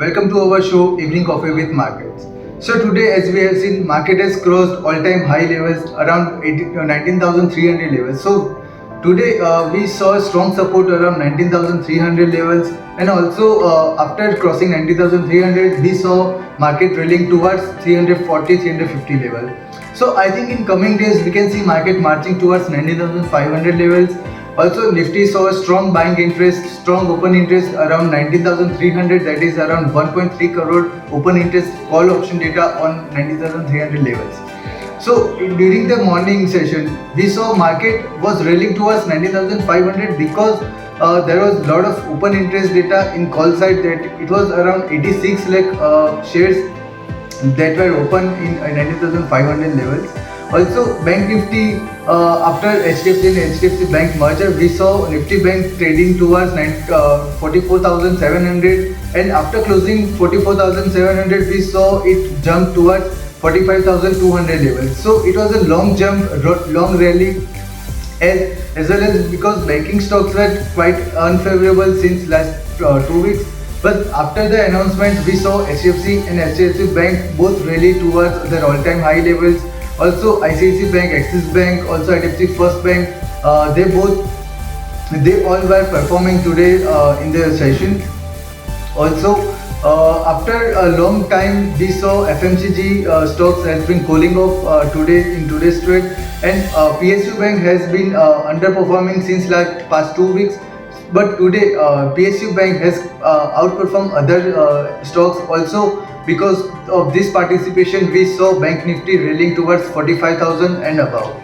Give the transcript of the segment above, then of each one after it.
Welcome to our show Evening Coffee with Markets. So today, as we have seen, market has crossed all-time high levels around 19,300 levels. So today we saw a strong support around 19,300 levels, and also after crossing 19,300 we saw market rallying towards 340-350 level. So I think in coming days we can see market marching towards 19,500 levels. Also Nifty saw a strong buying interest, strong open interest around 19,300, that is around 1.3 crore open interest call option data on 19,300 levels. So during the morning session, we saw market was rallying towards 19,500 because there was a lot of open interest data in call side, that it was around 86 lakh shares that were open in 19,500 levels. Also Bank Nifty, after HDFC and HDFC Bank merger, we saw Nifty Bank trading towards 44,700, and after closing 44,700 we saw it jump towards 45,200 levels. So it was a long jump, long rally, as well as because banking stocks were quite unfavorable since last 2 weeks. But after the announcement, we saw HDFC and HDFC Bank both rally towards their all-time high levels. Also ICICI Bank, Axis Bank, also HDFC First Bank, they all were performing today in the session. Also after a long time we saw FMCG stocks has been cooling off today in today's trade, and PSU Bank has been underperforming since like past 2 weeks. But today PSU Bank has outperformed other stocks. Also because of this participation, we saw Bank Nifty rallying towards 45,000 and above.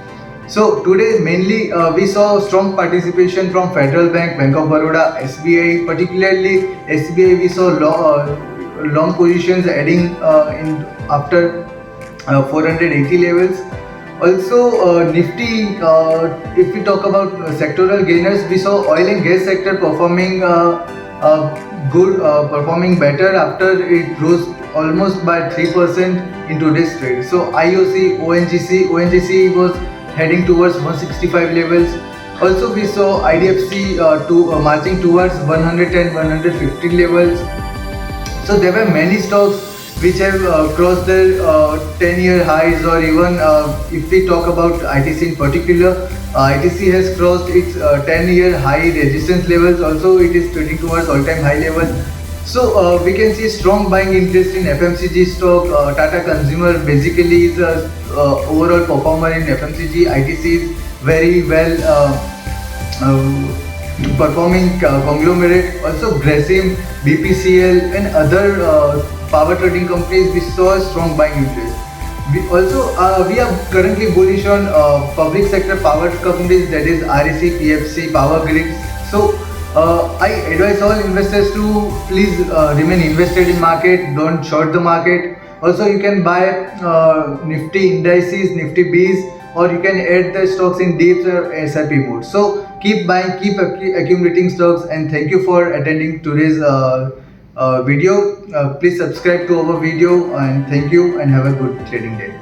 So today mainly we saw strong participation from Federal Bank, Bank of Baroda, SBI. Particularly SBI, we saw long positions adding in after 480 levels. Also Nifty, if we talk about sectoral gainers, we saw oil and gas sector performing performing better after it rose almost by 3% in today's trade. So IOC, ONGC was heading towards 165 levels. Also we saw IDFC marching towards 110, 150 levels. So there were many stocks which have crossed their 10-year highs, or even if we talk about ITC in particular, ITC has crossed its 10-year high resistance levels. Also it is trading towards all-time high levels. So we can see strong buying interest in FMCG stock. Tata Consumer basically is a overall performer in FMCG. ITC is very well performing conglomerate. Also Grasim, BPCL and other power trading companies, we saw a strong buying interest. We are currently bullish on public sector power companies, that is REC, PFC, Power Grids. So I advise all investors to please remain invested in market, don't short the market. Also you can buy Nifty indices, Nifty Bs, or you can add the stocks in dips or SIP mode. So keep buying, keep accumulating stocks, and thank you for attending today's video. Please subscribe to our video, and thank you and have a good trading day.